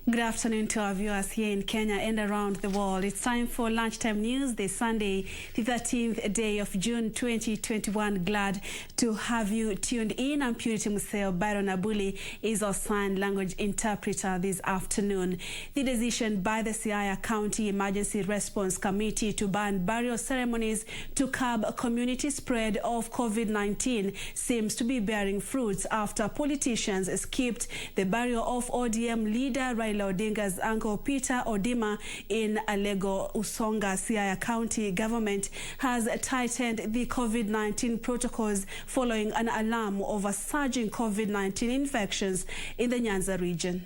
Good afternoon to our viewers here in Kenya and around the world. It's time for Lunchtime News, this Sunday, the 13th day of June 2021. Glad to have you tuned in. I'm Purity Museo. Byron Abuli is our sign language interpreter this afternoon. The decision by the Siaya County Emergency Response Committee to ban burial ceremonies to curb community spread of COVID-19 seems to be bearing fruits after politicians skipped the burial of ODM leader Raila Odinga's uncle Peter Odima in Alego, Usonga. Siaya County government has tightened the COVID-19 protocols following an alarm over surging COVID-19 infections in the Nyanza region.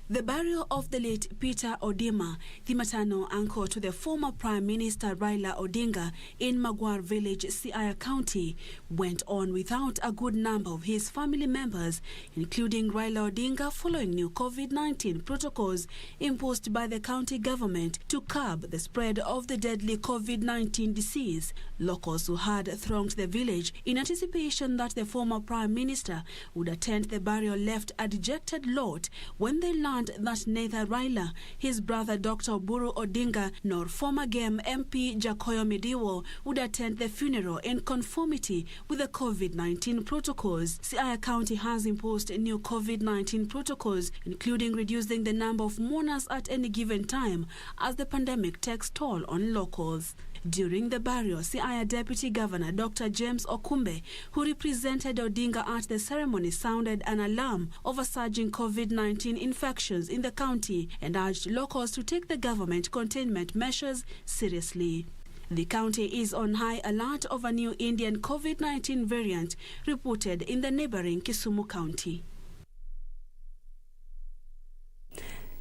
The burial of the late Peter Odima, the maternal uncle to the former Prime Minister Raila Odinga in Magwar Village, Siaya County, went on without a good number of his family members, including Raila Odinga, following new COVID-19 protocols imposed by the county government to curb the spread of the deadly COVID-19 disease. Locals who had thronged the village in anticipation that the former Prime Minister would attend the burial left a dejected lot when they learned that neither Raila, his brother Dr. Oburu Odinga, nor former GEM MP Jakoyo Mediwo would attend the funeral in conformity with the COVID-19 protocols. Siaya County has imposed new COVID-19 protocols, including reducing the number of mourners at any given time as the pandemic takes toll on locals. During the burial, Siaya Deputy Governor Dr. James Okumbe, who represented Odinga at the ceremony, sounded an alarm over surging COVID-19 infections in the county and urged locals to take the government containment measures seriously. The county is on high alert over new Indian COVID-19 variant reported in the neighboring Kisumu County.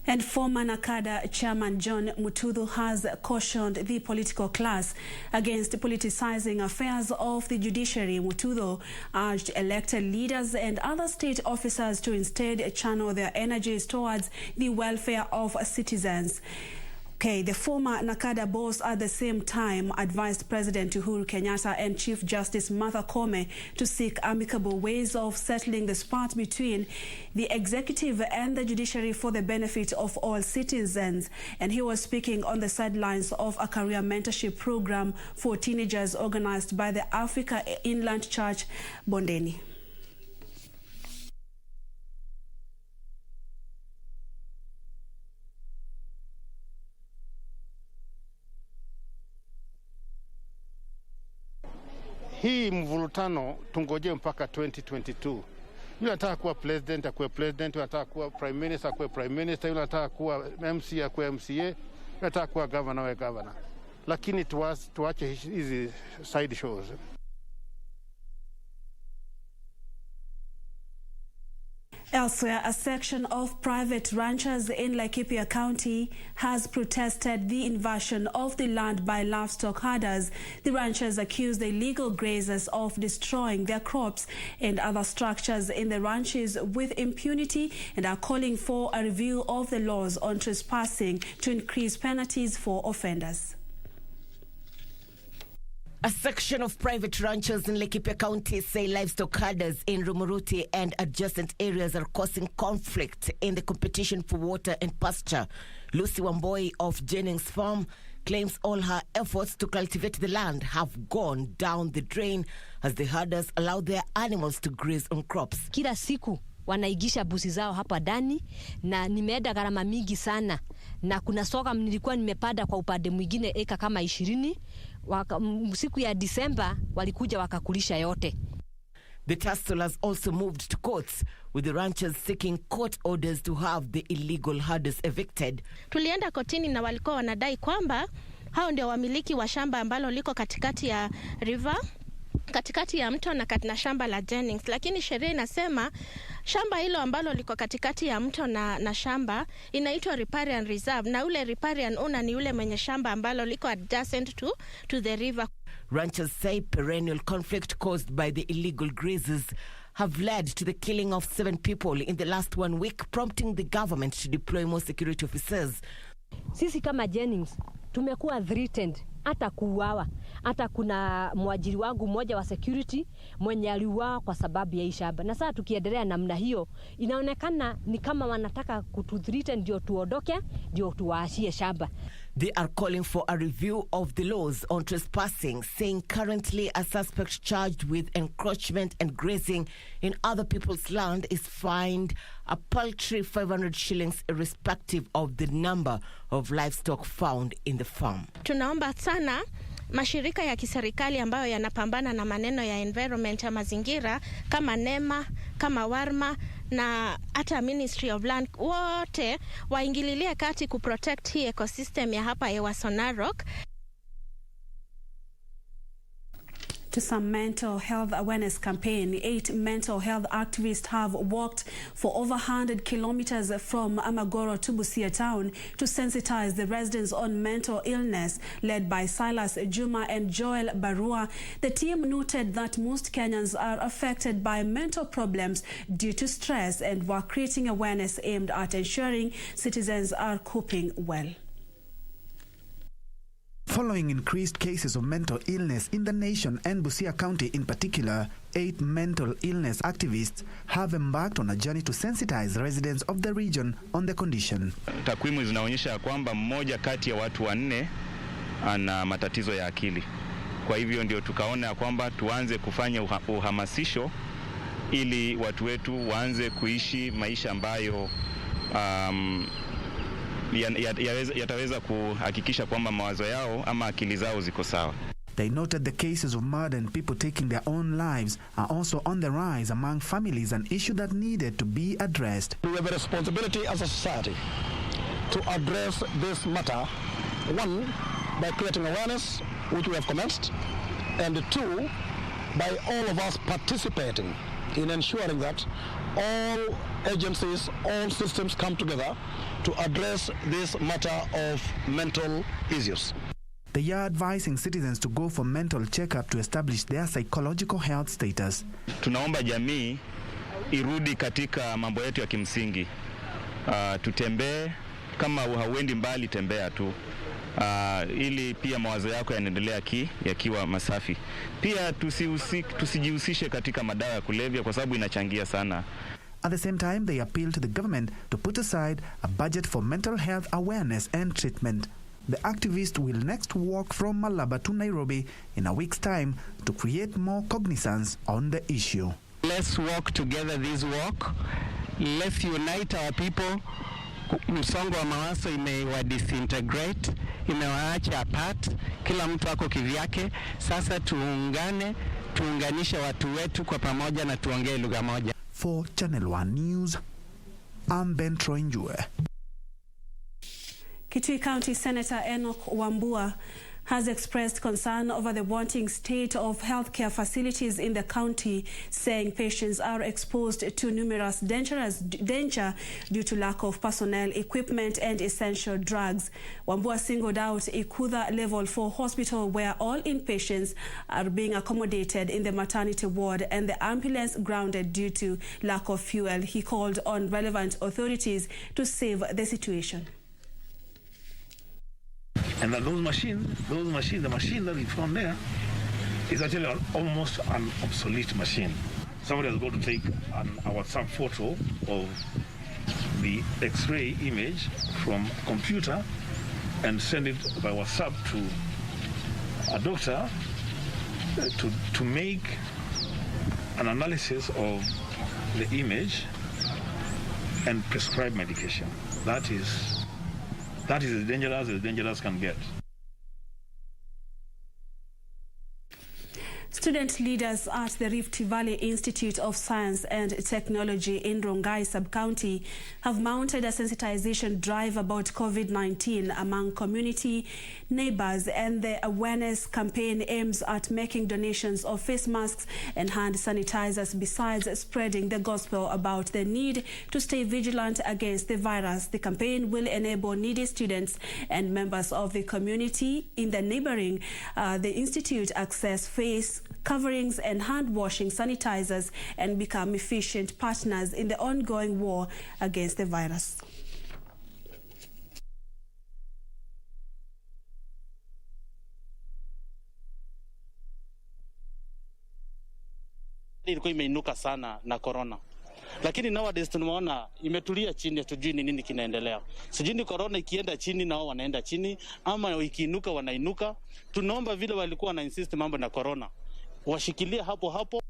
And former NACADA Chairman John Mutudhu has cautioned the political class against politicizing affairs of the judiciary. Mutudhu urged elected leaders and other state officers to instead channel their energies towards the welfare of citizens. The former NACADA boss at the same time advised President Uhuru Kenyatta and Chief Justice Martha Koome to seek amicable ways of settling the spat between the executive and the judiciary for the benefit of all citizens. And he was speaking on the sidelines of a career mentorship program for teenagers organized by the Africa Inland Church, Bondeni. Hii mvurutano tungoje mpaka 2022. Yule anataka kuwa president akuwe president, yule anataka kuwa prime minister akuwe prime minister, yule anataka kuwa MC akuwe MCA, yule anataka kuwa governor awe governor. Lakini tuache hizi side shows. Elsewhere, a section of private ranchers in Laikipia County has protested the invasion of the land by livestock herders. The ranchers accuse the illegal grazers of destroying their crops and other structures in the ranches with impunity and are calling for a review of the laws on trespassing to increase penalties for offenders. A section of private ranchers in Laikipia County say livestock herders in Rumuruti and adjacent areas are causing conflict in the competition for water and pasture. Lucy Wamboi of Jennings Farm claims all her efforts to cultivate the land have gone down the drain as the herders allow their animals to graze on crops. Kila siku wanaigisha busi zao hapa ndani na nimeenda gharama mingi sana, na kuna soka nilikuwa nimepanda kwa upande mwingine eka kama 20. Siku ya Disemba walikuja wakakulisha yote. The tussle has also moved to courts, with the ranchers seeking court orders to have the illegal herders evicted. Tulienda kotini na walikuwa wanadai kwamba hao ndio wamiliki wa shamba ambalo liko katikati ya river, katikati ya mto na shamba la Jennings, lakini sheria inasema shamba hilo ambalo liko katikati ya mto na shamba inaitwa riparian reserve, na ule riparian owner ni ule mwenye shamba ambalo liko adjacent to the river. Ranchers say perennial conflict caused by the illegal grazers have led to the killing of 7 people in the last 1 week, prompting the government to deploy more security officers. Sisi kama Jennings tumekuwa threatened hata kuuawa. Hata kuna mwajiri wangu mmoja wa security mwenye aliuawa kwa sababu ya hii shamba. Na sasa tukiendelea namna hiyo, inaonekana ni kama wanataka kututhreaten ndio tuondoke, ndio tuwaachie shamba. They are calling for a review of the laws on trespassing, saying currently a suspect charged with encroachment and grazing in other people's land is fined a paltry 500 shillings irrespective of the number of livestock found in the farm. Tunaomba sana mashirika ya kiserikali ambayo yanapambana na maneno ya environment ya mazingira kama NEMA, kama WARMA na hata Ministry of Land, wote waingililie kati kuprotect hii ecosystem ya hapa Ewaso Narok. To some mental health awareness campaign, 8 mental health activists have walked for over 100 kilometers from Amagoro to Busia town to sensitize the residents on mental illness. Led by Silas Juma and Joel Barua, the team noted that most Kenyans are affected by mental problems due to stress and were creating awareness aimed at ensuring citizens are coping well. Following increased cases of mental illness in the nation and Busia County in particular, 8 mental illness activists have embarked on a journey to sensitize residents of the region on the condition. Takwimu zinaonyesha kwamba mmoja kati ya watu 4 ana matatizo ya akili. Kwa hivyo ndio tukaona kwamba tuanze kufanya uhamasisho ili watu wetu waanze kuishi maisha ambayo yataweza kuhakikisha kwamba mawazo yao ama akili zao ziko sawa. They noted the cases of murder and people taking their own lives are also on the rise among families, an issue that needed to be addressed. We have a responsibility as a society to address this matter, 1, by creating awareness, which we have commenced, and 2, by all of us participating in ensuring that all agencies, all systems come together to address this matter of mental issues. They are advising citizens to go for mental checkup to establish their psychological health status. Tunaomba jamii irudi katika mambo yetu ya kimsingi. Tutembee, kama hauendi mbali tembea tu. Ili pia mawazo yako yanaendelea yakiwa masafi. Pia tusijihusishe katika madawa ya kulevya kwa sababu inachangia sana. At the same time, they appeal to the government to put aside a budget for mental health awareness and treatment. The activists will next walk from Malaba to Nairobi in a week's time to create more cognizance on the issue. Let's walk together this walk. Let's unite our people. Msongo wa mawazo imewa disintegrate, imewaacha apart, kila mtu ako kivyake. Sasa tuungane, tuunganishe watu wetu kwa pamoja na tuongee lugha moja. For Channel 1 News, I'm Ben Troinjue. Kitui County Senator Enoch Wambua has expressed concern over the wanting state of healthcare facilities in the county, saying patients are exposed to numerous danger due to lack of personnel, equipment and essential drugs. Wambua singled out Ikudha Level 4 Hospital, where all inpatients are being accommodated in the maternity ward and the ambulance grounded due to lack of fuel. He called on relevant authorities to save the situation. And that those machines, the machine that we found there is actually almost an obsolete machine. Somebody has got to take a WhatsApp photo of the X-ray image from a computer and send it by WhatsApp to a doctor to make an analysis of the image and prescribe medication. That is as dangerous can get. Student leaders at the Rift Valley Institute of Science and Technology in Rongai Sub-County have mounted a sensitization drive about COVID-19 among community neighbors, and the awareness campaign aims at making donations of face masks and hand sanitizers, besides spreading the gospel about the need to stay vigilant against the virus. The campaign will enable needy students and members of the community in the neighboring the institute access face coverings and hand-washing sanitizers and become efficient partners in the ongoing war against the virus. Ilikuwa imeinuka sana na corona. Lakini nowadays tunaona imetulia chini, hatujui ni nini kinaendelea. Sijui ni corona ikienda chini na wao wanaenda chini, ama ikiinuka wanainuka. Tunaomba vile walikuwa na insist mambo na corona, washikilie hapo hapo.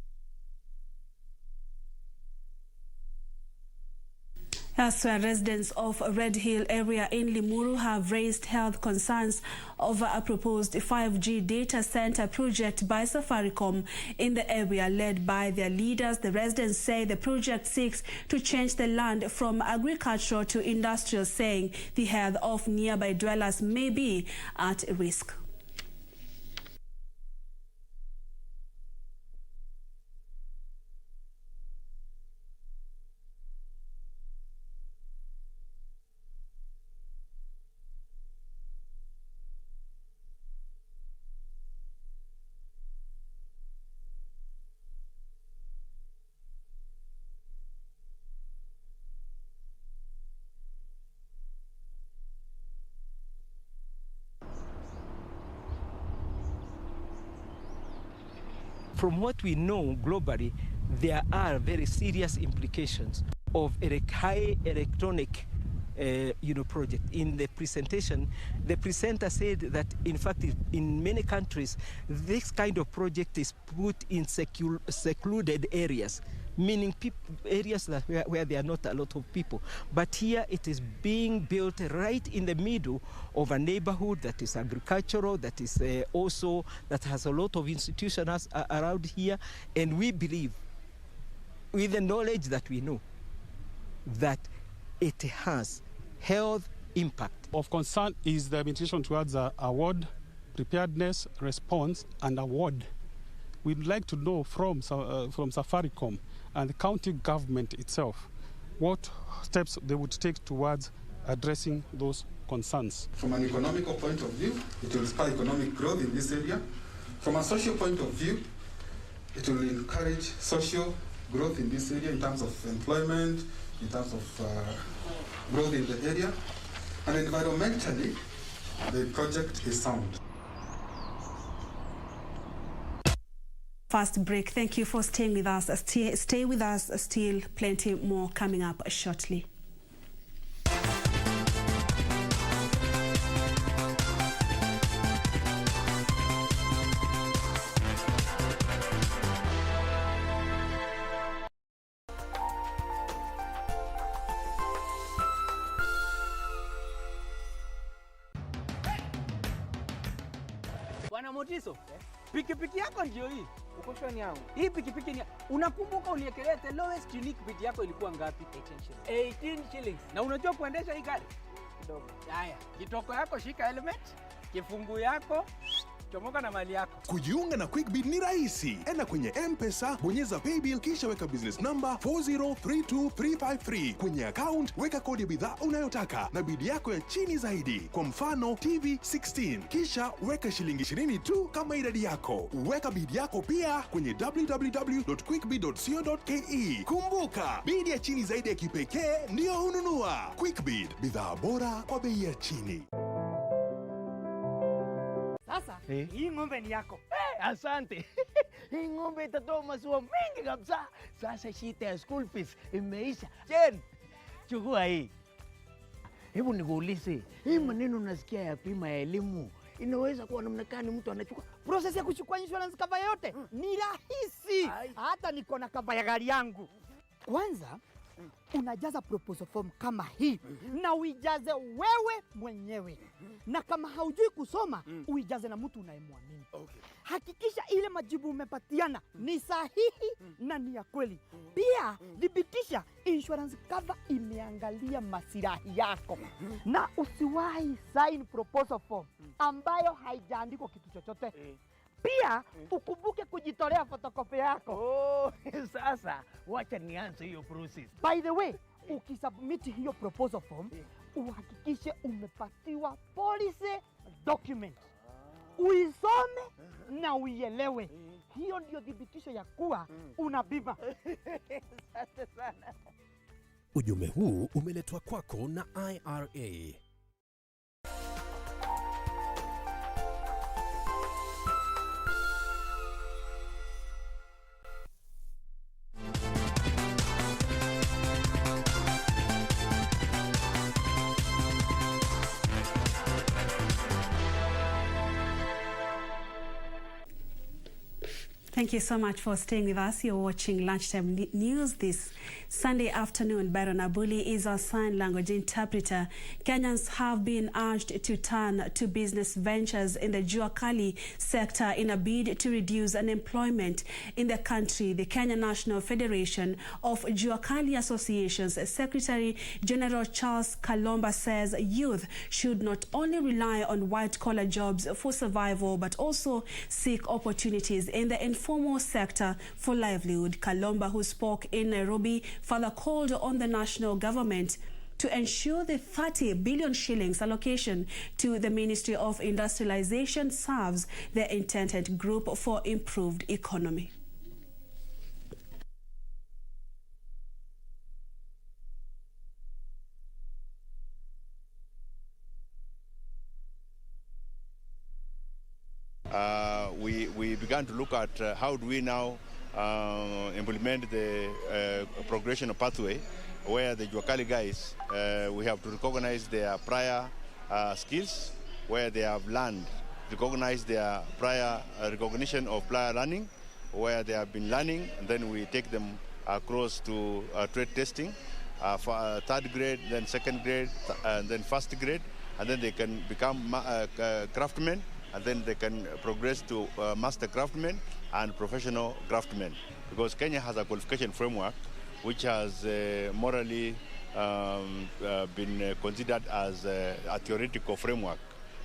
Elsewhere, residents of Red Hill area in Limuru have raised health concerns over a proposed 5G data center project by Safaricom in the area led by their leaders. The residents say the project seeks to change the land from agricultural to industrial, saying the health of nearby dwellers may be at risk. From what we know globally, there are very serious implications of a high electronic project. In the presentation, the presenter said that, in fact, in many countries, this kind of project is put in secluded areas, meaning areas where there are not a lot of people. But here it is being built right in the middle of a neighborhood that is agricultural, that is also, that has a lot of institutions around here. And we believe, with the knowledge that we know, that it has health impact. Of concern is the administration towards award, preparedness, response, and award. We'd like to know from Safaricom and the county government itself what steps they would take towards addressing those concerns. From an economical point of view, it will spur economic growth in this area. From a social point of view, it will encourage social growth in this area in terms of employment, in terms of growth in the area. And environmentally, the project is sound. Fast break. Thank you for staying with us. Stay with us. Still plenty more coming up shortly. Bwana Motiso, pikipiki yako ndio hii. Uko shwani yangu. Hii pikipiki ni unakumbuka uniekelea the lowest unique bid yako ilikuwa ngapi? 18 shillings. Na unajua kuendesha hii gari? Kidogo. Haya, kitoko yako shika helmet, kifungu yako chomoka na mali yako. Kujiunga na QuickBid ni rahisi. Enda kwenye M-Pesa, bonyeza paybill kisha weka business number 4032353. Kwenye account weka kodi ya bidhaa unayotaka na bid yako ya chini zaidi. Kwa mfano TV 16. Kisha weka shilingi 20 tu kama idadi yako. Weka bid yako pia kwenye www.quickbid.co.ke. Kumbuka, bid ya chini zaidi ya kipekee ndio hununua. QuickBid, bidhaa bora kwa bei ya chini. Sasa, hii ng'ombe ni yako. Asante. Hii ng'ombe itatoa maziwa mengi kabisa. Sasa shida ya school fees imeisha. Jen, chukua hii. Hebu nikuulize, hii maneno nasikia ya bima ya elimu inaweza kuwa namna gani mtu anachukua? Process ya kuchukua insurance cover yote ni rahisi. Hata niko na cover ya gari yangu. Kwanza unajaza proposal form kama hii na uijaze wewe mwenyewe. Na kama haujui kusoma, uijaze na mtu unayemwamini. Hakikisha ile majibu umepatiana ni sahihi na ni ya kweli. Pia thibitisha insurance cover imeangalia maslahi yako. Na usiwahi sign proposal form ambayo haijaandikwa kitu chochote. Pia ukumbuke kujitolea photocopy yako. Sasa wacha nianze hiyo process. By the way, ukisubmit hiyo proposal form, uhakikishe umepatiwa policy document. Uisome na uielewe. Hiyo ndio thibitisho ya kuwa una bima. Asante sana. Ujumbe huu umeletwa kwako na IRA. Thank you so much for staying with us. You're watching Lunchtime News this Sunday afternoon. Byron Abuli is our sign language interpreter. Kenyans have been urged to turn to business ventures in the Jua Kali sector in a bid to reduce unemployment in the country. The Kenya National Federation of Jua Kali Associations Secretary General Charles Kalomba says youth should not only rely on white-collar jobs for survival, but also seek opportunities in the informal sector for livelihood. Kalomba, who spoke in Nairobi, further called on the national government to ensure the 30 billion shillings allocation to the Ministry of Industrialization serves the intended group for improved economy. We began to look at how do we now implement the progression pathway, where the Jua Kali guys, we have to recognize their prior skills, where they have learned, recognize their prior recognition of prior learning, where they have been learning, and then we take them across to trade testing for third grade, then second grade, and then first grade, and then they can become craftsmen, and then they can progress to master craftsmen and professional craftsmen. Because Kenya has a qualification framework which has morally been considered as a theoretical framework.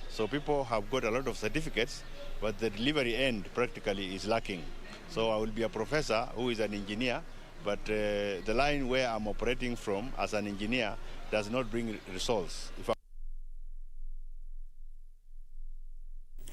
So people have got a lot of certificates, but the delivery end practically is lacking. So I will be a professor who is an engineer, but the line where I'm operating from as an engineer does not bring results.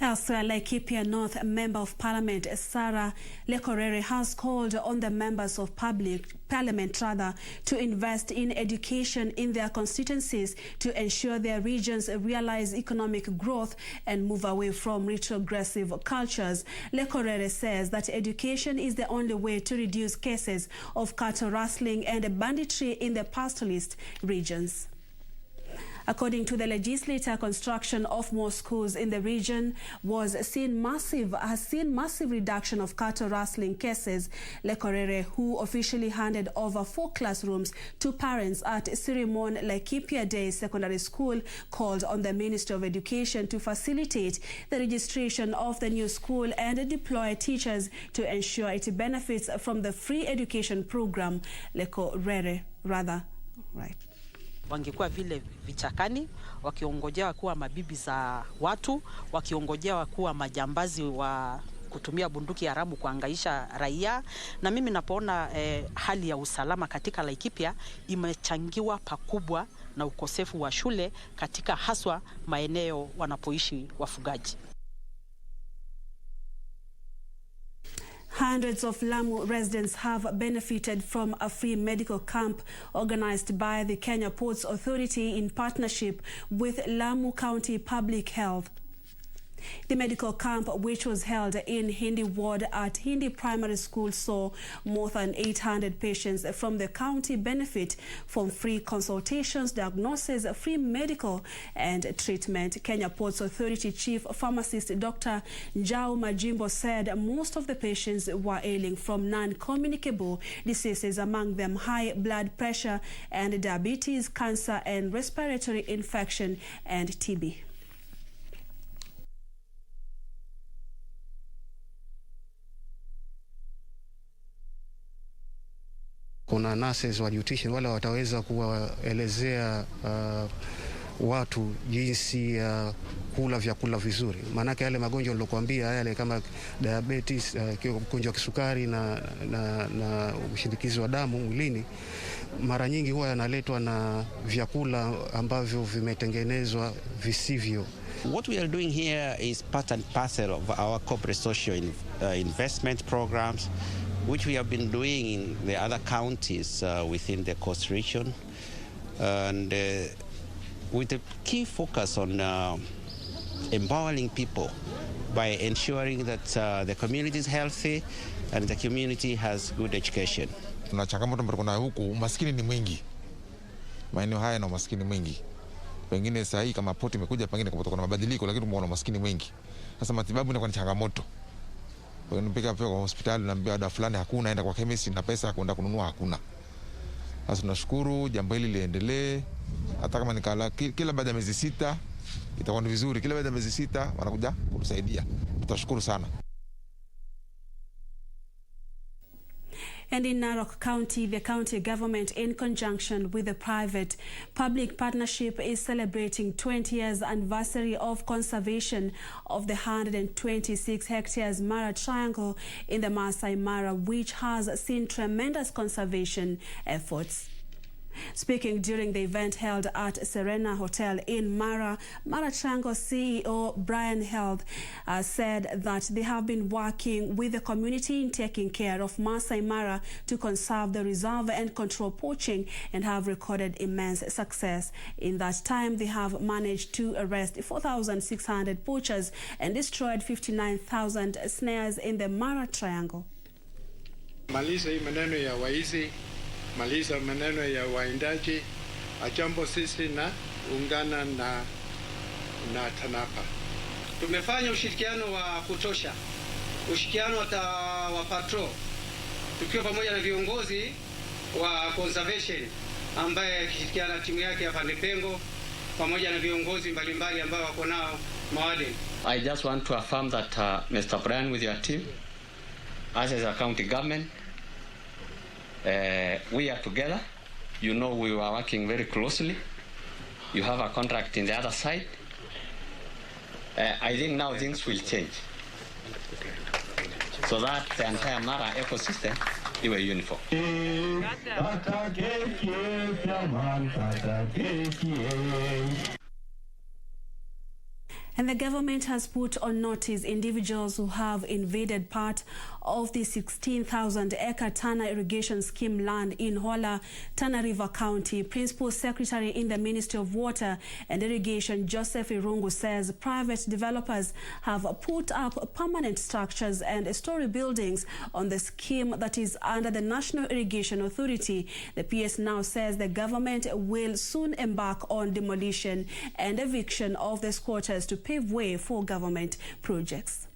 Elsewhere, Laikipia North Member of Parliament Sarah Lekorere has called on the members of Parliament to invest in education in their constituencies to ensure their regions realize economic growth and move away from retrogressive cultures. Lekorere says that education is the only way to reduce cases of cattle rustling and banditry in the pastoralist regions. According to the legislator, construction of more schools in the region has seen massive reduction of cattle rustling cases. Lekorere, who officially handed over 4 classrooms to parents at Sirimon Laikipia Day Secondary School, called on the Ministry of Education to facilitate the registration of the new school and deploy teachers to ensure it benefits from the free education program. Lekorere, wangekuwa vile vichakani wakiongojea kuwa mabibi za watu, wakiongojea kuwa majambazi wa kutumia bunduki haramu kuangaisha raia. Na mimi napoona hali ya usalama katika Laikipia imechangiwa pakubwa na ukosefu wa shule katika haswa maeneo wanapoishi wafugaji. Hundreds of Lamu residents have benefited from a free medical camp organized by the Kenya Ports Authority in partnership with Lamu County Public Health. The medical camp, which was held in Hindi Ward at Hindi Primary School, saw more than 800 patients from the county benefit from free consultations, diagnosis, free medical and treatment. Kenya Ports Authority Chief Pharmacist Dr. Njau Majimbo said most of the patients were ailing from non-communicable diseases, among them high blood pressure and diabetes, cancer and respiratory infection and TB. Kuna nurses wa nutrition wale wataweza kuwaelezea watu jinsi ya kula vyakula vizuri. Maanake yale magonjwa nilokuambia yale kama diabetes, ugonjwa wa kisukari na ushinikizo wa damu mwilini, mara nyingi huwa yanaletwa na vyakula ambavyo vimetengenezwa visivyo. What we are doing here is part and parcel of our corporate social investment programs, which we have been doing in the other counties within the coast region, and with a key focus on empowering people by ensuring that the community is healthy and the community has good education. Tuna changamoto ambazo kuna huku, umaskini ni mwingi. Maeneo haya na umaskini mwingi. Pengine saa hii kama poti imekuja pengine kutokana na mabadiliko, lakini tumeona umaskini mwingi. Sasa matibabu inakuwa ni changamoto. Unapika pia kwa hospitali unaambia dawa fulani hakuna, enda kwa chemist na pesa kwenda kununua hakuna. Sasa tunashukuru jambo hili liendelee, hata kama nikala kila baada ya miezi 6 itakuwa ni vizuri, kila baada ya miezi 6 wanakuja kutusaidia. Tutashukuru sana. And in Narok County, the county government, in conjunction with the private-public partnership, is celebrating 20 years anniversary of conservation of the 126 hectares Mara Triangle in the Masai Mara, which has seen tremendous conservation efforts. Speaking during the event held at Serena Hotel in Mara Triangle, CEO Brian Health said that they have been working with the community in taking care of Masai Mara to conserve the reserve and control poaching, and have recorded immense success. In that time, they have managed to arrest 4,600 poachers and destroyed 59,000 snares in the Mara Triangle. Maliza hii maneno ya waizi, maliza maneno ya waindaji, ajambo sisi na ungana na TANAPA. Tumefanya ushirikiano wa kutosha, ushirikiano wa patrol, tukiwa pamoja na viongozi wa conservation ambaye akishirikiana na timu yake hapa Pengo, pamoja na viongozi mbalimbali ambao wako nao mawadini. I just want to affirm that Mr. Brian, with your team, as a county government, we are together. You know, we were working very closely. You have a contract in the other side. I think now things will change, so that the entire Mara ecosystem is uniform. And the government has put on notice individuals who have invaded part of the 16,000-acre TANA irrigation scheme land in Hola, Tana River County. Principal Secretary in the Ministry of Water and Irrigation, Joseph Irungu, says private developers have put up permanent structures and story buildings on the scheme that is under the National Irrigation Authority. The PS now says the government will soon embark on demolition and eviction of the squatters to pave way for government projects.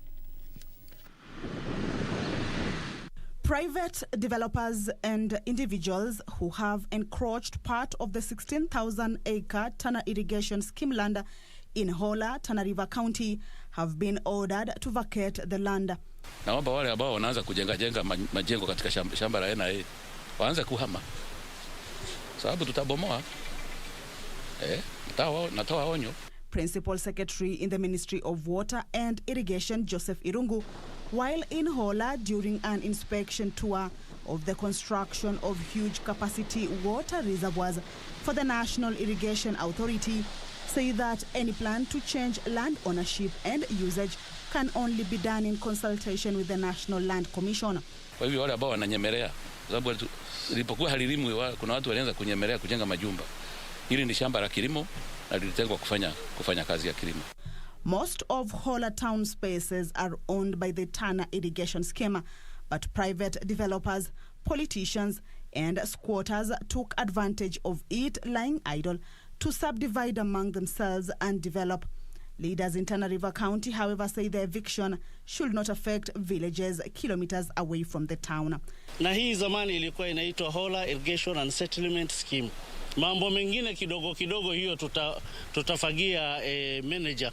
Private developers and individuals who have encroached part of the 16,000-acre TANA irrigation scheme land in Hola, Tana River County have been ordered to vacate the land. Naomba wale ambao wanaanza kujenga majengo katika shamba la NIA waanze kuhama, sababu tutabomoa. Natoa onyo. Principal Secretary in the Ministry of Water and Irrigation, Joseph Irungu, while in Hola during an inspection tour of the construction of huge capacity water reservoirs for the National Irrigation Authority, say that any plan to change land ownership and usage can only be done in consultation with the National Land Commission. Kwa hivyo wale ambao wananyemelea, sababu ilipokuwa halilimwi kuna watu walianza kunyemelea kujenga majumba. Hili ni shamba la kilimo na lilitengwa kufanya kazi ya kilimo. Most of Hola town spaces are owned by the TANA irrigation scheme, but private developers, politicians and squatters took advantage of it lying idle to subdivide among themselves and develop. Leaders in Tana River County, however, say the eviction should not affect villages kilometers away from the town. Na hii zamani ilikuwa inaitwa Hola Irrigation and Settlement Scheme. Mambo mengine kidogo kidogo hiyo tutafagia manager.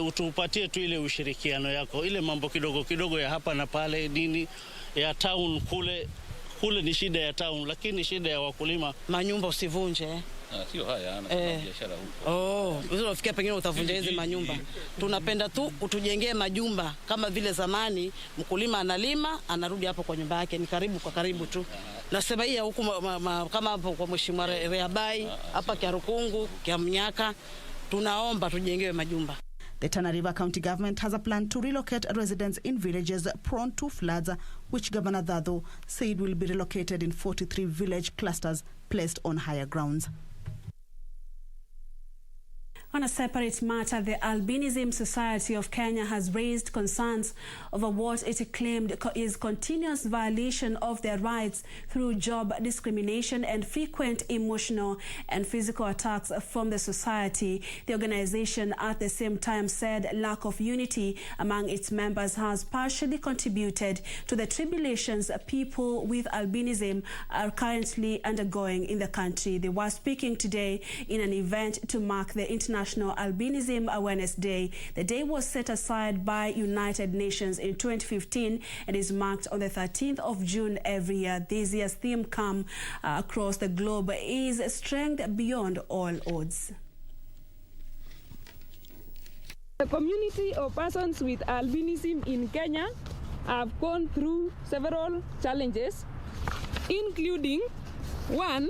Utupatie tu ile ushirikiano yako, ile mambo kidogo kidogo ya hapa na pale nini ya town kule ni shida ya town, lakini shida ya wakulima. Manyumba usivunje. Sio haya ana biashara huko. Unafikia pengine utavunja hizo manyumba. Tunapenda tu utujengee majumba kama vile zamani, mkulima analima anarudi hapo kwa nyumba yake, ni karibu kwa karibu tu. Nasema hii huku kama hapo kwa Mheshimiwa Reabai hapa Kiarukungu, Kiamnyaka, tunaomba tujengewe majumba. The Tana River County government has a plan to relocate residents in villages prone to floods, which Governor Dadho said will be relocated in 43 village clusters placed on higher grounds. On a separate matter, the Albinism Society of Kenya has raised concerns over what it claimed is continuous violation of their rights through job discrimination and frequent emotional and physical attacks from the society. The organization at the same time said lack of unity among its members has partially contributed to the tribulations people with albinism are currently undergoing in the country. They were speaking today in an event to mark the International Albinism Awareness Day. The day was set aside by United Nations in 2015 and is marked on the 13th of June every year. This year's theme come across the globe is strength beyond all odds. The community of persons with albinism in Kenya have gone through several challenges, including 1.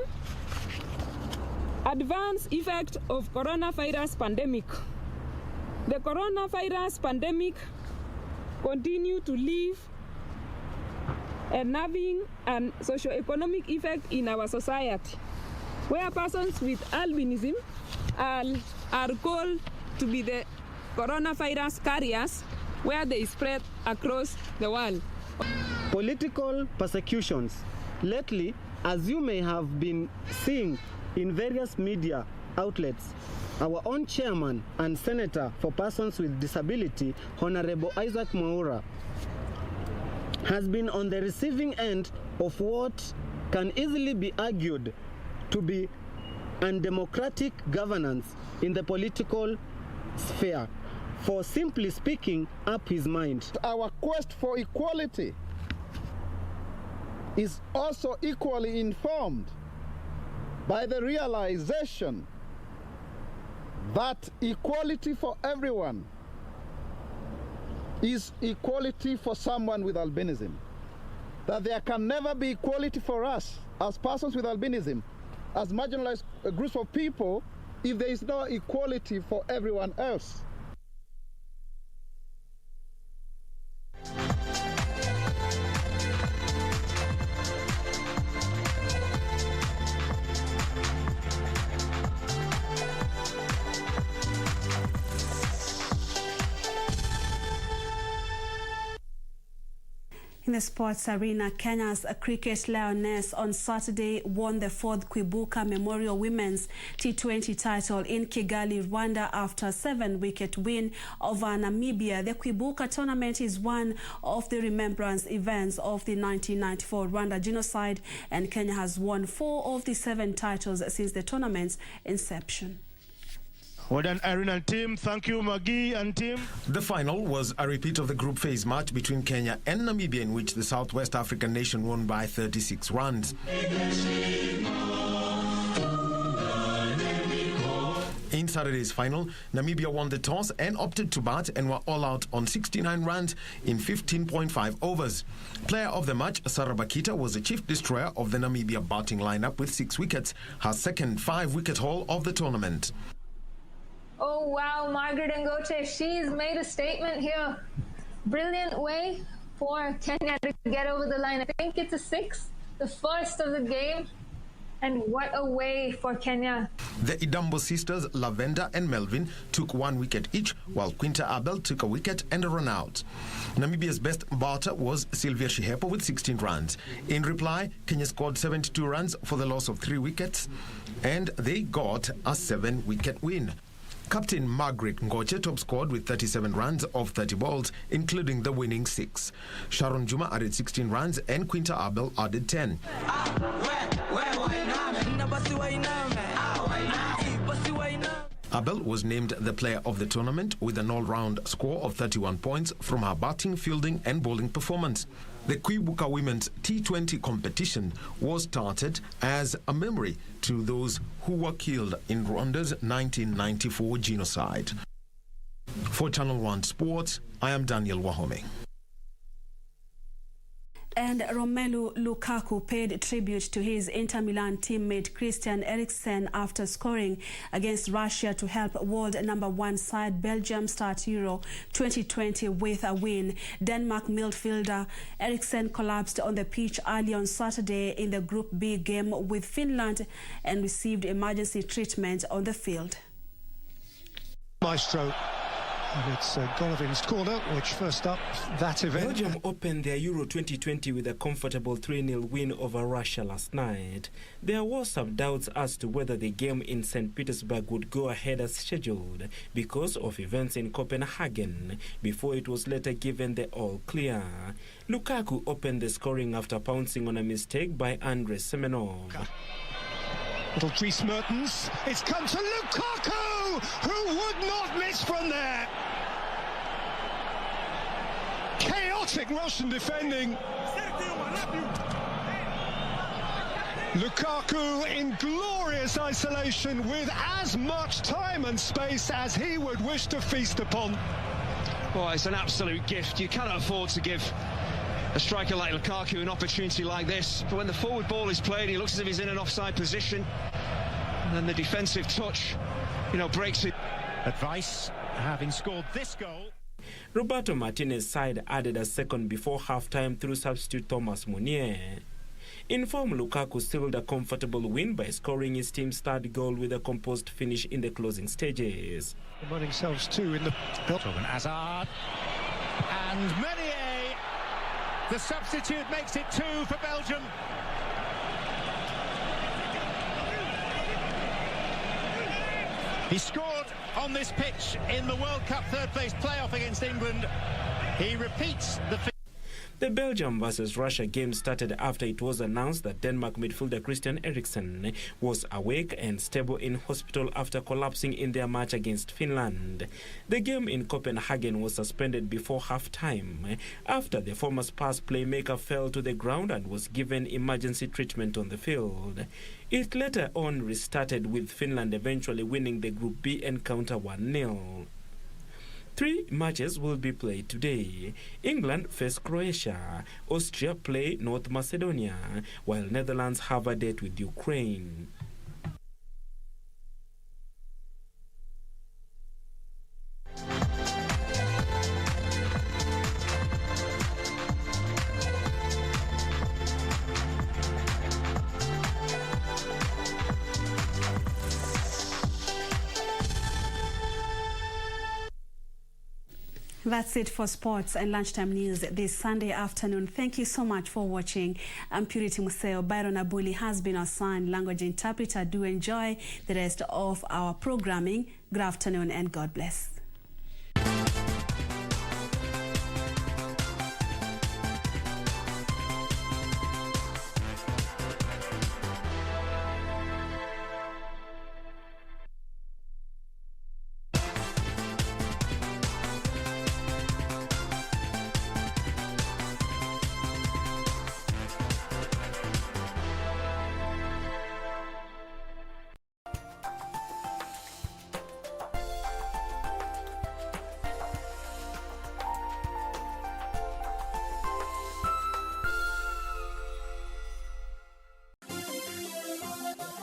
Adverse effect of coronavirus pandemic. The coronavirus pandemic continue to leave a nerving and socio-economic effect in our society, where persons with albinism are called to be the coronavirus carriers, where they spread across the world. Political persecutions. Lately, as you may have been seeing in various media outlets, our own chairman and senator for persons with disability, Honorable Isaac Mwaura, has been on the receiving end of what can easily be argued to be undemocratic governance in the political sphere, for simply speaking up his mind. Our quest for equality is also equally informed by the realization that equality for everyone is equality for someone with albinism. That there can never be equality for us as persons with albinism, as marginalized groups of people, if there is no equality for everyone else. In the sports arena, Kenya's cricket lioness on Saturday won the 4th KWIBUKA Memorial Women's T20 title in Kigali, Rwanda after a 7-wicket win over Namibia. The KWIBUKA tournament is one of the remembrance events of the 1994 Rwanda genocide, and Kenya has won 4 of the 7 titles since the tournament's inception. Well done, Arena team. Thank you, Maggie and team. The final was a repeat of the group phase match between Kenya and Namibia, in which the Southwest African nation won by 36 runs. In Saturday's final, Namibia won the toss and opted to bat and were all out on 69 runs in 15.5 overs. Player of the match, Sarah Bakita, was the chief destroyer of the Namibia batting lineup with 6 wickets, her second 5-wicket haul of the tournament. Oh wow, Margaret Ngoche, she's made a statement here. Brilliant way for Kenya to get over the line. I think it's a 6, the first of the game. And what a way for Kenya. The Idambo sisters, Lavenda and Melvin, took 1 wicket each, while Quinta Abel took a wicket and a run out. Namibia's best batter was Sylvia Shihepo with 16 runs. In reply, Kenya scored 72 runs for the loss of 3 wickets, and they got a 7-wicket win. Captain Margaret Ngoche top scored with 37 runs off 30 balls, including the winning 6. Sharon Juma added 16 runs and Quinta Abel added 10. Abel was named the player of the tournament with an all-round score of 31 points from her batting, fielding and bowling performance. The KWIBUKA Women's T20 competition was started as a memory to those who were killed in Rwanda's 1994 genocide. For Channel 1 Sports, I am Daniel Wahome. And Romelu Lukaku paid tribute to his Inter Milan teammate Christian Eriksen after scoring against Russia to help world #1 side Belgium start Euro 2020 with a win. Denmark midfielder Eriksen collapsed on the pitch early on Saturday in the Group B game with Finland and received emergency treatment on the field. Maestro. And it's Golovin's corner, which first up that event. Belgium opened their Euro 2020 with a comfortable 3-0 win over Russia last night. There were some doubts as to whether the game in St. Petersburg would go ahead as scheduled because of events in Copenhagen, before it was later given the all-clear. Lukaku opened the scoring after pouncing on a mistake by Andrei Semenov. Little Dries Mertens. It's come to Lukaku, who would not miss from there. Chaotic Russian defending. Lukaku in glorious isolation with as much time and space as he would wish to feast upon. Well, it's an absolute gift. You cannot afford to give a striker like Lukaku an opportunity like this. But when the forward ball is played, he looks as if he's in an offside position. And then the defensive touch, breaks it. Advice, having scored this goal. Roberto Martinez's side added a second before half-time through substitute Thomas Meunier. In form, Lukaku sealed a comfortable win by scoring his team's third goal with a composed finish in the closing stages. They're running themselves two in the... Hazard. And Meunier, the substitute, makes it 2 for Belgium. He scored on this pitch in the World Cup third-phase playoff against England. He repeats the Belgium versus Russia game started after it was announced that Denmark midfielder Christian Eriksen was awake and stable in hospital after collapsing in their match against Finland. The game in Copenhagen was suspended before half-time after the former Spurs playmaker fell to the ground and was given emergency treatment on the field. It later on restarted, with Finland eventually winning the Group B encounter 1-0. 3 matches will be played today. England face Croatia, Austria play North Macedonia, while Netherlands have a date with Ukraine. That's it for sports and lunchtime news this Sunday afternoon. Thank you so much for watching. I'm Purity Museo. Byron Abuli has been our sign language interpreter. Do enjoy the rest of our programming. Good afternoon and God bless.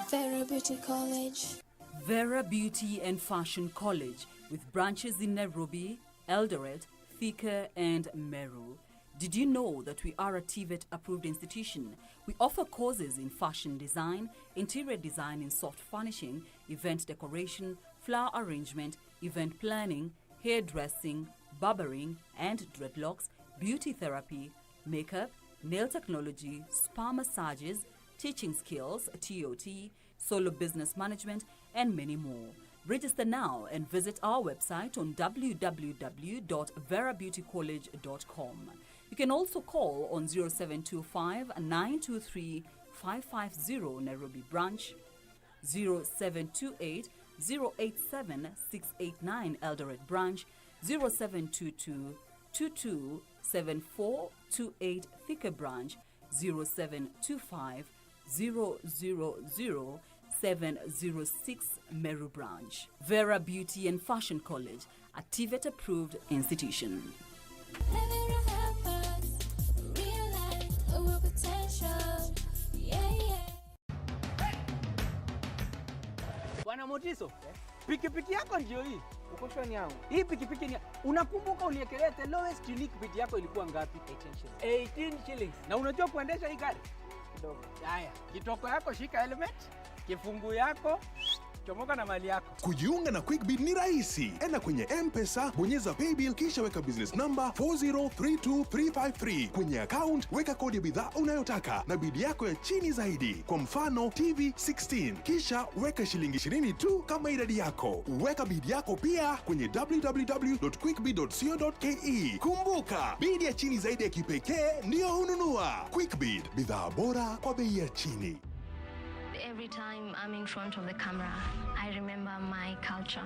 Vera Beauty College. Vera Beauty and Fashion College, with branches in Nairobi, Eldoret, Thika and Meru. Did you know that we are a TVET approved institution? We offer courses in fashion design, interior design in soft furnishing, event decoration, flower arrangement, event planning, hairdressing, barbering and dreadlocks, beauty therapy, makeup, nail technology, spa massages, teaching skills, TOT, solo business management, and many more. Register now and visit our website on www.verabeautycollege.com. You can also call on 0725 923 550 Nairobi branch, 0728 087 689 Eldoret branch, 0722 227428 Thika branch, 0725 000-706 Meru branch. Vera Beauty and Fashion College, a TVET approved institution. Bwana Motiso, pikipiki yako ndio hii. Uko shwani yangu. Hii pikipiki ni unakumbuka uniekelea the lowest unique bid yako ilikuwa ngapi? 18 shillings. Na unajua kuendesha hii gari? Kidogo. Haya, kitoko yako shika helmet, kifungu yako, chomoka na mali yako. Kujiunga na QuickBid ni rahisi. Enda kwenye M-Pesa, bonyeza paybill kisha weka business number 4032353. Kwenye account weka kodi ya bidhaa unayotaka na bid yako ya chini zaidi. Kwa mfano TV 16. Kisha weka shilingi 20 tu kama idadi yako. Weka bid yako pia kwenye www.quickbid.co.ke. Kumbuka, bid ya chini zaidi ya kipekee ndio hununua. QuickBid, bidhaa bora kwa bei ya chini. Every time I'm in front of the camera, I remember my culture.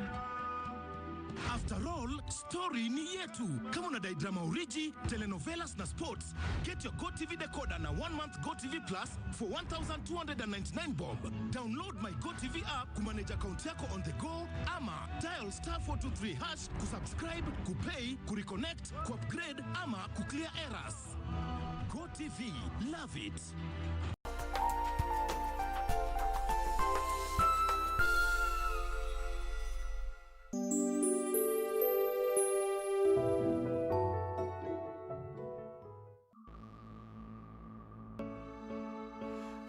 After all, story ni yetu. Kama unadai drama origi, telenovelas na sports, get your GoTV decoder na 1 month GoTV Plus for 1,299 bob. Download my GoTV app kumanage account yako on the go, ama dial *423# kusubscribe, kupay, kureconnect, kuupgrade ama kuclear errors. GoTV, love it.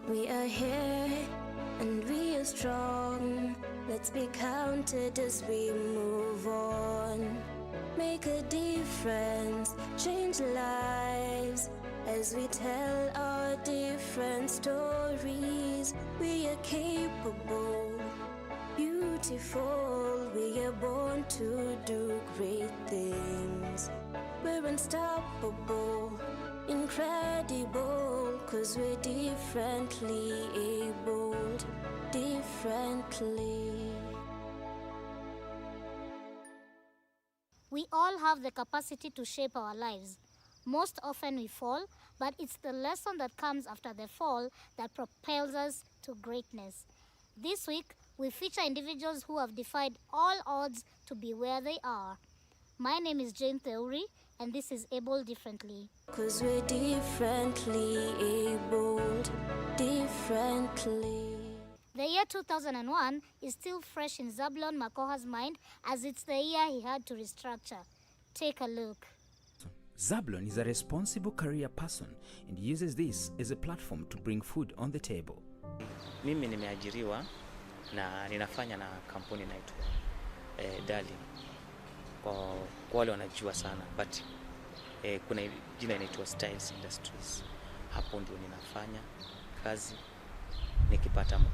We are here and we are strong. Let's be counted as we move on. Make a difference, change lives as we tell our different stories. We are capable, beautiful. We are born to do great things. We're unstoppable, incredible, 'cause we're differently abled, differently. We all have the capacity to shape our lives. Most often we fall, but it's the lesson that comes after the fall that propels us to greatness. This week, we feature individuals who have defied all odds to be where they are. My name is Jane Theory, and this is Able Differently. 'Cause we're differently abled, differently. The year 2001 is still fresh in Zablon Makoha's mind, as it's the year he had to restructure. Take a look. Zablon is a responsible career person and uses this as a platform to bring food on the table. Mimi nimeajiriwa na ninafanya na kampuni inaitwa Darling. Kwa wale wanajua sana, but kuna jina inaitwa Styles Industries. Hapo ndio ninafanya kazi nikipata